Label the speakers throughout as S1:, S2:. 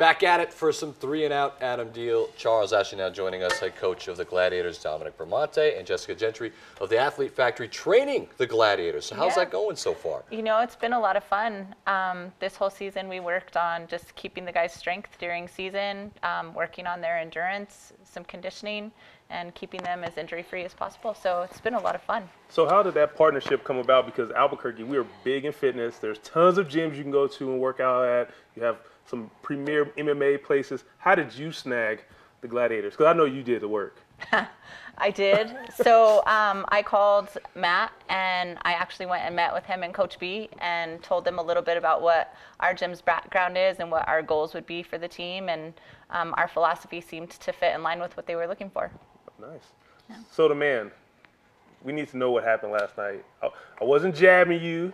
S1: Back at it for some 3 and Out. Adam Deal, Charles Ashley now joining us, head coach of the Gladiators, Dominic Bramante, and Jessica Gentry of the Athlete Factory training the Gladiators. So how's that going so far?
S2: You know, it's been a lot of fun. This whole season we worked on just keeping the guys' strength during season, working on their endurance, some conditioning, and keeping them as injury-free as possible. So it's been a lot of fun.
S3: So how did that partnership come about? Because Albuquerque, we are big in fitness. There's tons of gyms you can go to and work out at. You have some premier MMA places. How did you snag the Gladiators? Because I know you did the work.
S2: I did. So I called Matt, and I actually went and met with him and Coach B and told them a little bit about what our gym's background is and what our goals would be for the team. And our philosophy seemed to fit in line with what they were looking for.
S3: Nice. Yeah. So the man, we need to know what happened last night. I wasn't jabbing you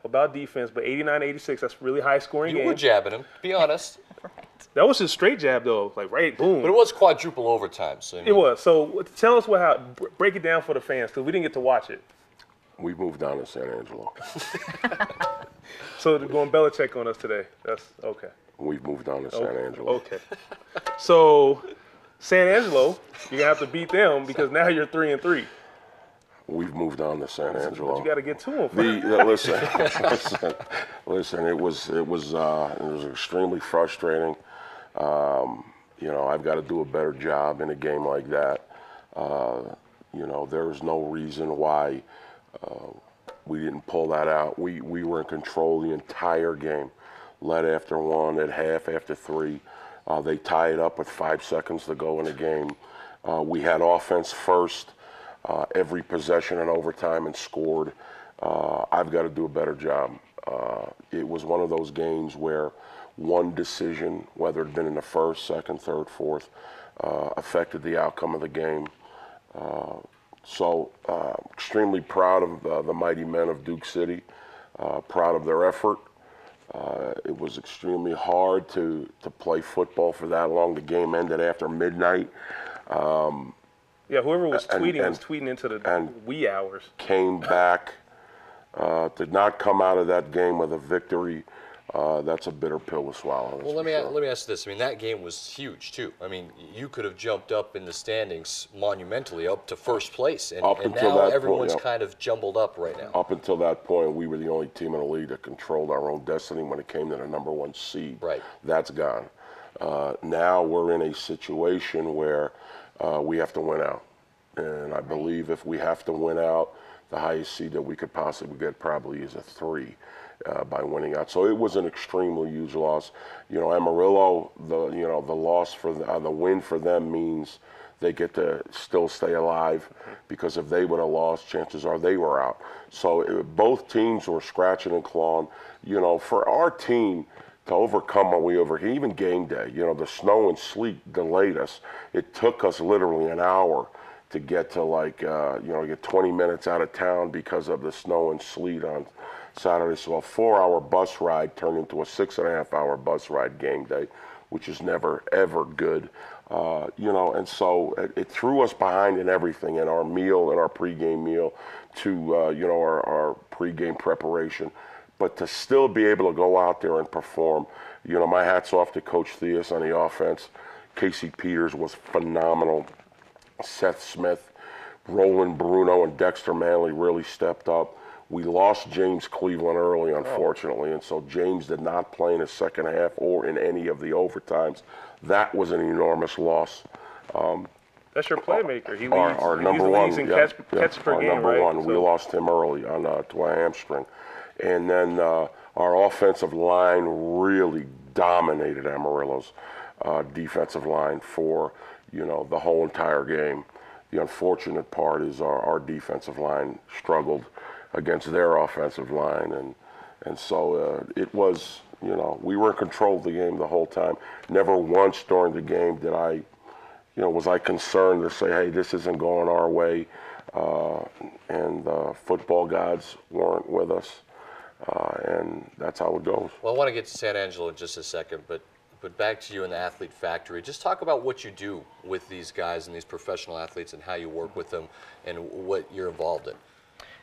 S3: about defense, but 89-86, that's a really high-scoring game.
S1: You were jabbing him, to be honest.
S2: Right.
S3: That was just straight jab, though, like right, boom.
S1: But it was quadruple overtime. So
S3: it was. So tell us what happened. Break it down for the fans, because we didn't get to watch it.
S4: We moved down to San Angelo.
S3: So they're going Belichick on us today. That's okay.
S4: We've moved down to San Angelo.
S3: Okay. So San Angelo, you're going to have to beat them because now you're 3-3.
S4: We've moved on to San Angelo.
S3: But you got to get to them.
S4: Listen. It was extremely frustrating. You know, I've got to do a better job in a game like that. You know, there's no reason why we didn't pull that out. We were in control the entire game. Led after 1, at half after 3. They tie it up with 5 seconds to go in the game. We had offense first. Every possession in overtime and scored. I've got to do a better job. It was one of those games where one decision, whether it had been in the first, second, third, fourth, affected the outcome of the game. So extremely proud of the mighty men of Duke City, proud of their effort. It was extremely hard to play football for that long. The game ended after midnight.
S3: Yeah, whoever was tweeting was tweeting into the wee hours.
S4: Came back, did not come out of that game with a victory. That's a bitter pill to swallow.
S1: Well, let me ask you this. I mean, that game was huge, too. I mean, you could have jumped up in the standings monumentally up to first place, and now everyone's kind of jumbled up right now.
S4: Up until that point, we were the only team in the league that controlled our own destiny when it came to the #1 seed.
S1: Right.
S4: That's gone. Now we're in a situation where we have to win out. And I believe if we have to win out, the highest seed that we could possibly get probably is a 3 by winning out. So it was an extremely huge loss. You know, Amarillo, the loss for the win for them means they get to still stay alive, because if they would have lost, chances are they were out. So both teams were scratching and clawing. You know, for our team to overcome what we overcame, even game day, you know, the snow and sleet delayed us. It took us literally an hour to get to get 20 minutes out of town because of the snow and sleet on Saturday. So a 4-hour bus ride turned into a 6.5-hour bus ride game day, which is never, ever good. You know, and so it threw us behind in everything, in our meal, in our pregame meal, to, our pregame preparation. But to still be able to go out there and perform, you know, my hat's off to Coach Theus on the offense. Casey Peters was phenomenal. Seth Smith, Roland Bruno, and Dexter Manley really stepped up. We lost James Cleveland early, unfortunately, and so James did not play in the second half or in any of the overtimes. That was an enormous loss.
S3: That's your playmaker. He leads,
S4: our number one,
S3: catch per game,
S4: number
S3: right?
S4: one. So we lost him early on to a hamstring, and then our offensive line really dominated Amarillo's defensive line for the whole entire game. The unfortunate part is our defensive line struggled against their offensive line, and so it was, we were in control of the game the whole time. Never once during the game did I, was I concerned to say, hey, this isn't going our way, and the football gods weren't with us, and that's how it goes.
S1: Well, I want to get to San Angelo in just a second, but back to you in the Athlete Factory. Just talk about what you do with these guys and these professional athletes and how you work with them and what you're involved in.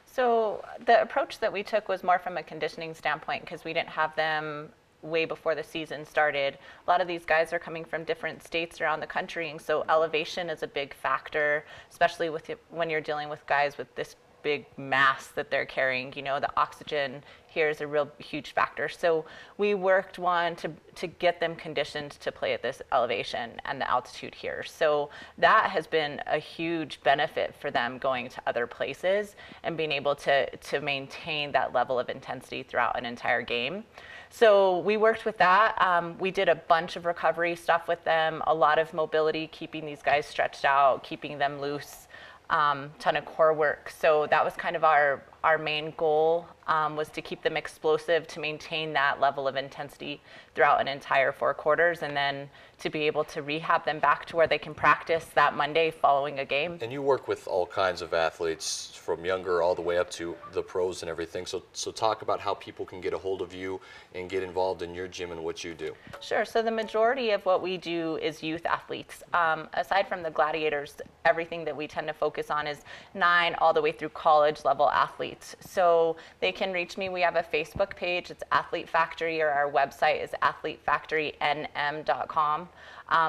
S2: So the approach that we took was more from a conditioning standpoint, because we didn't have them way before the season started. A lot of these guys are coming from different states around the country, and so elevation is a big factor, especially when you're dealing with guys with this big mass that they're carrying. You know, the oxygen here is a real huge factor. So we worked to get them conditioned to play at this elevation and the altitude here. So that has been a huge benefit for them going to other places and being able to maintain that level of intensity throughout an entire game. So we worked with that. We did a bunch of recovery stuff with them, a lot of mobility, keeping these guys stretched out, keeping them loose. Ton of core work. So that was kind of our main goal, was to keep them explosive, to maintain that level of intensity throughout an entire 4 quarters, and then to be able to rehab them back to where they can practice that Monday following a game.
S1: And you work with all kinds of athletes from younger all the way up to the pros and everything. So talk about how people can get a hold of you and get involved in your gym and what you do.
S2: Sure. So the majority of what we do is youth athletes. Aside from the gladiators, everything that we tend to focus on is 9 all the way through college level athletes. So they can reach me. We have a Facebook page. It's Athlete Factory, or our website is athletefactorynm.com.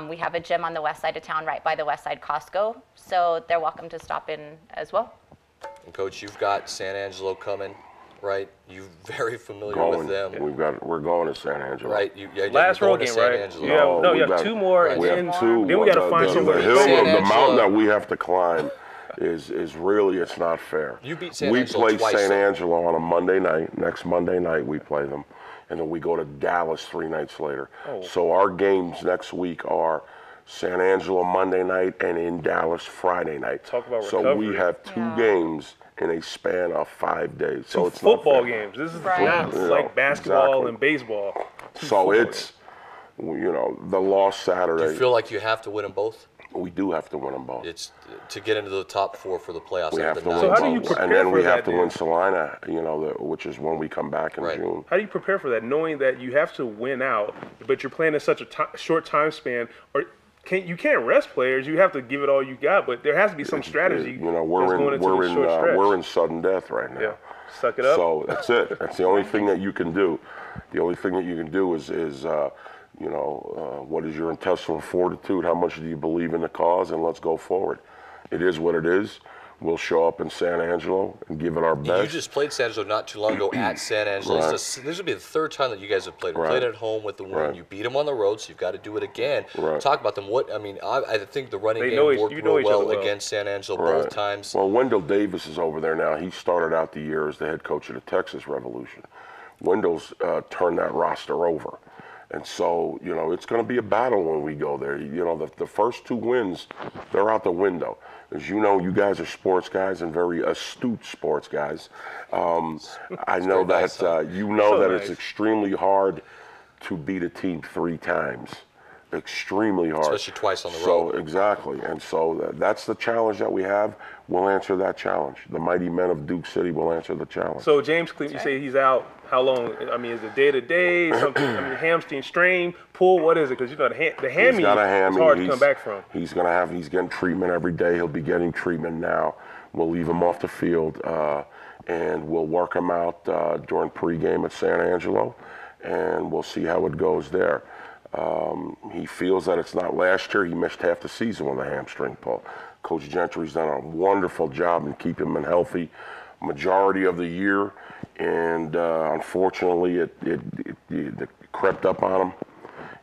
S2: We have a gym on the west side of town, right by the West Side Costco. So they're welcome to stop in as well.
S1: And Coach, you've got San Angelo coming, right? You're very familiar with them.
S4: We're going to San Angelo.
S1: Right.
S3: Last road game, right?
S4: Angelo.
S3: You have 2 more.
S1: Right.
S3: And
S4: We
S3: then,
S4: have 2.
S3: then we got to find somebody.
S4: The hill,
S1: San
S4: the
S1: Angelo.
S4: mountain that we have to climb is really, it's not fair.
S1: You beat San
S4: we
S1: Angelo
S4: play
S1: twice,
S4: San
S1: though.
S4: Angelo on a Monday night. Next Monday night we play them, and then we go to Dallas 3 nights later.
S3: Oh.
S4: So our games next week are San Angelo Monday night and in Dallas Friday night.
S3: Talk about
S4: so
S3: recovery.
S4: we have 2 games in a span of 5 days. So
S3: 2
S4: it's not
S3: football
S4: fair.
S3: games. This is
S2: Right.
S3: not
S4: You know,
S3: like basketball
S4: exactly.
S3: and baseball. 2
S4: So
S3: football
S4: it's, the lost Saturday.
S1: Do you feel like you have to win them both?
S4: We do have to win them both.
S1: It's to get into the top 4 for the playoffs.
S4: We
S1: out
S4: have
S1: of
S4: to
S1: the
S4: win
S3: So how do
S1: 9
S3: you
S1: teams.
S3: prepare
S4: and then
S3: for
S4: we
S3: that,
S4: have to
S3: dude?
S4: win Salina, which is when we come back in
S1: Right.
S4: June.
S3: How do you prepare for that, knowing that you have to win out, but you're playing in such a short time span? Or you can't rest players. You have to give it all you got, but there has to be some strategy.
S4: We're
S3: that's going into the short stretch.
S4: we're in sudden death right now.
S3: Yeah, suck it up.
S4: So that's it. That's the only thing that you can do. The only thing that you can do is what is your intestinal fortitude? How much do you believe in the cause? And let's go forward. It is what it is. We'll show up in San Angelo and give it our best.
S1: You just played San Angelo not too long ago at San Angelo.
S4: Right.
S1: This will be the 3rd time that you guys have played. We
S4: Right.
S1: played at home with the win.
S4: Right.
S1: You beat them on the road, so you've got to do it again.
S4: Right.
S1: Talk about them. I think the running
S3: They
S1: game
S3: know each-
S1: worked
S3: you know
S1: real
S3: each other
S1: well
S3: well.
S1: against San Angelo
S4: Right.
S1: both times.
S4: Well, Wendell Davis is over there now. He started out the year as the head coach of the Texas Revolution. Wendell's turned that roster over. And so, it's going to be a battle when we go there. The first 2 wins, they're out the window. As you know, you guys are sports guys and very astute sports guys. I know that
S1: nice, huh?
S4: It's extremely hard to beat a team 3 times. Extremely hard.
S1: Especially twice on the
S4: So,
S1: road.
S4: exactly. And so that's the challenge that we have. We'll answer that challenge. The mighty men of Duke City will answer the challenge.
S3: So James Cleveland, you say he's out. How long? I mean, is it day to day? Something? Hamstring strain, pull. What is it? Because the hammy
S4: He's got a hammy.
S3: is hard to come back from.
S4: He's getting treatment every day. He'll be getting treatment now. We'll leave him off the field, and we'll work him out during pregame at San Angelo, and we'll see how it goes there. He feels that it's not last year. He missed half the season with a hamstring pull. Coach Gentry's done a wonderful job in keeping him healthy majority of the year, and unfortunately it crept up on him,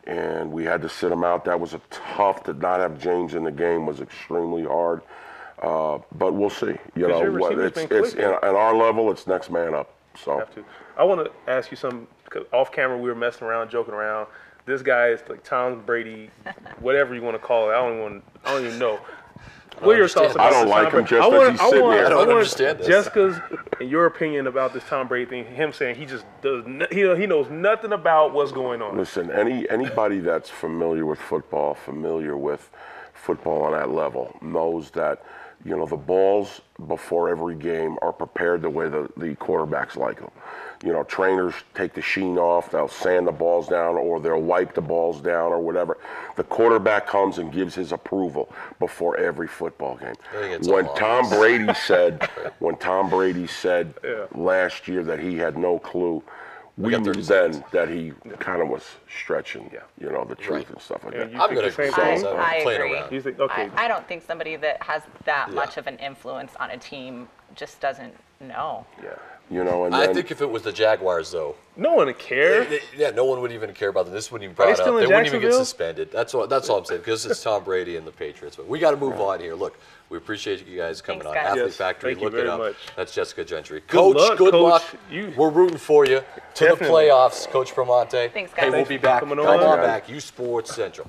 S4: and we had to sit him out. That was to not have James in the game was extremely hard, but we'll see.
S3: your receivers been
S4: It's
S3: quick,
S4: at our level, it's next man up. So
S3: Have to. I want to ask you something. 'Cause off camera, we were messing around, joking around. This guy is like Tom Brady, whatever you want to call it. I don't even know. What are your thoughts about
S1: I
S4: don't
S3: this
S4: like
S3: Tom
S4: him
S3: Brady?
S4: just 'cause he's sitting here.
S1: I don't
S3: want
S1: understand this.
S3: Jessica's and your opinion about this Tom Brady thing. Him saying he just does. He knows nothing about what's going on.
S4: Listen, anybody that's familiar with football on that level, knows that the balls before every game are prepared the way the quarterbacks like them. Trainers take the sheen off, they'll sand the balls down, or they'll wipe the balls down, or whatever. The quarterback comes and gives his approval before every football game.
S1: I think it's
S4: When
S1: all
S4: Tom Brady said last year that he had no clue, we
S1: got
S4: knew
S1: 30
S4: then
S1: seconds.
S4: that he kind of was stretching,
S3: Yeah.
S4: the truth
S1: Right.
S4: and stuff like
S3: And
S4: that.
S3: you
S1: I'm
S3: think
S1: going
S3: the
S1: to
S3: same
S1: agree.
S3: thing?
S1: I'm
S2: I
S1: playing
S2: agree.
S1: around.
S3: You think, okay.
S2: I don't think somebody that has that
S1: Yeah.
S2: much of an influence on a team just doesn't know.
S3: Yeah.
S4: And
S1: I
S4: then
S1: think if it was the Jaguars, though,
S3: No one would care.
S1: yeah, no one would even care about them. This wouldn't even
S3: Are they
S1: brought up.
S3: still in
S1: They wouldn't even get
S3: Jacksonville?
S1: suspended. That's all I'm saying, because it's Tom Brady and the Patriots. But we got to move on here. Look, we appreciate you guys coming
S2: Thanks,
S1: on.
S2: guys.
S1: Athlete
S3: Yes,
S1: Factory,
S3: thank you
S1: look it
S3: very
S1: up.
S3: much.
S1: That's Jessica Gentry.
S3: Good
S1: Coach,
S3: luck,
S1: good
S3: Coach.
S1: luck.
S3: You-
S1: We're rooting for you to
S3: Definitely.
S1: the playoffs, Coach Bramante.
S2: Thanks,
S1: Hey,
S2: guys.
S1: we'll
S3: Thanks
S1: be
S3: for
S1: back.
S3: coming
S1: Come
S3: on.
S1: on
S4: Thank you,
S1: back. uSportsCentral.